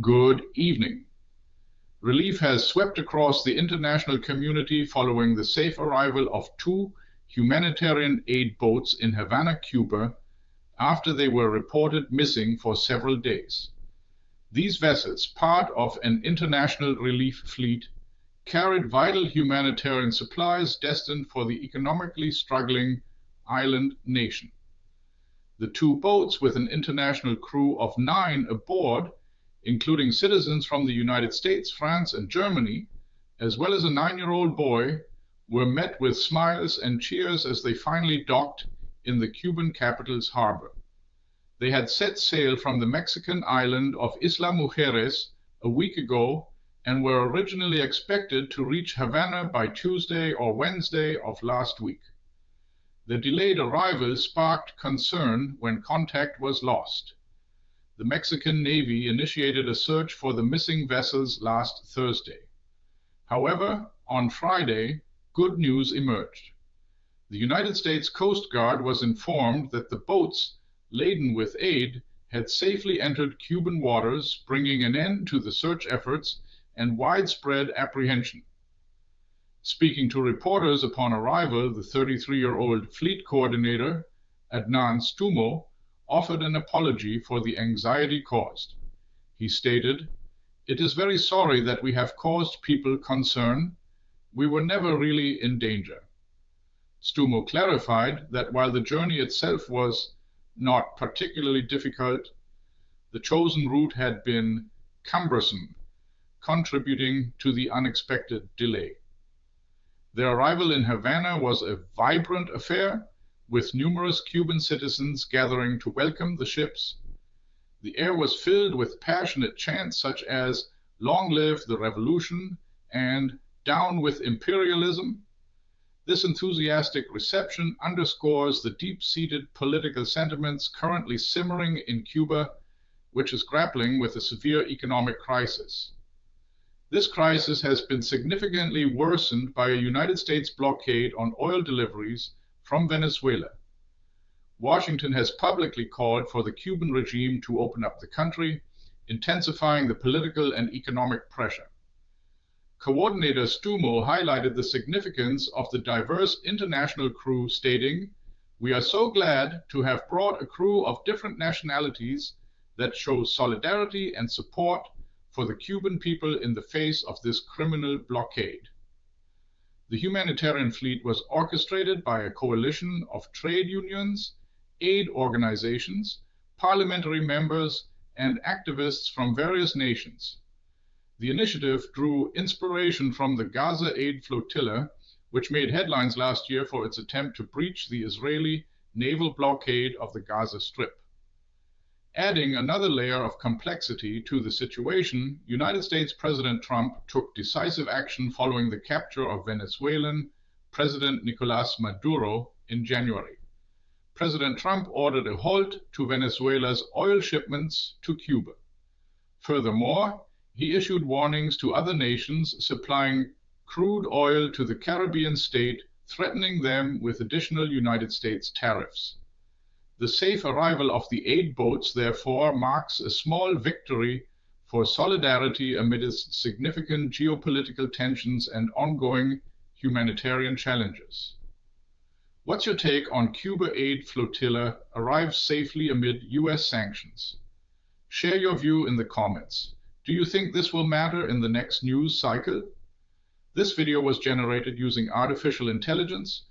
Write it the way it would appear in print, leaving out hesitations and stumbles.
Good evening. Relief has swept across the international community following the safe arrival of two humanitarian aid boats in Havana, Cuba, after they were reported missing for several days. These vessels, part of an international relief fleet, carried vital humanitarian supplies destined for the economically struggling island nation. The two boats, with an international crew of 9 aboard, including citizens from the United States, France, and Germany, as well as a 9-year-old boy, were met with smiles and cheers as they finally docked in the Cuban capital's harbor. They had set sail from the Mexican island of Isla Mujeres a week ago and were originally expected to reach Havana by Tuesday or Wednesday of last week. The delayed arrival sparked concern when contact was lost. The Mexican Navy initiated a search for the missing vessels last Thursday. However, on Friday, good news emerged. The United States Coast Guard was informed that the boats laden with aid had safely entered Cuban waters, bringing an end to the search efforts and widespread apprehension. Speaking to reporters upon arrival, the 33-year-old fleet coordinator, Adnaan Stumo, offered an apology for the anxiety caused. He stated, "It is very sorry that we have caused people concern. We were never really in danger." Stumo clarified that while the journey itself was not particularly difficult, the chosen route had been cumbersome, contributing to the unexpected delay. Their arrival in Havana was a vibrant affair, with numerous Cuban citizens gathering to welcome the ships. The air was filled with passionate chants such as "Long live the revolution" and "Down with imperialism." This enthusiastic reception underscores the deep-seated political sentiments currently simmering in Cuba, which is grappling with a severe economic crisis. This crisis has been significantly worsened by a United States blockade on oil deliveries from Venezuela. Washington has publicly called for the Cuban regime to open up the country, intensifying the political and economic pressure. Coordinator Stumo highlighted the significance of the diverse international crew, stating, "We are so glad to have brought a crew of different nationalities that shows solidarity and support for the Cuban people in the face of this criminal blockade." The humanitarian fleet was orchestrated by a coalition of trade unions, aid organizations, parliamentary members, and activists from various nations. The initiative drew inspiration from the Gaza aid flotilla, which made headlines last year for its attempt to breach the Israeli naval blockade of the Gaza Strip. Adding another layer of complexity to the situation, United States President Trump took decisive action following the capture of Venezuelan President Nicola Maduro in January. President Trump ordered a halt to Venezuela's oil shipments to Cuba. Furthermore, he issued warnings to other nations supplying crude oil to the Caribbean state, threatening them with additional United States tariffs. The safe arrival of the aid boats, therefore, marks a small victory for solidarity amidst significant geopolitical tensions and ongoing humanitarian challenges. What's your take on Cuba aid flotilla arrives safely amid US sanctions? Share your view in the comments. Do you think this will matter in the next news cycle? This video was generated using artificial intelligence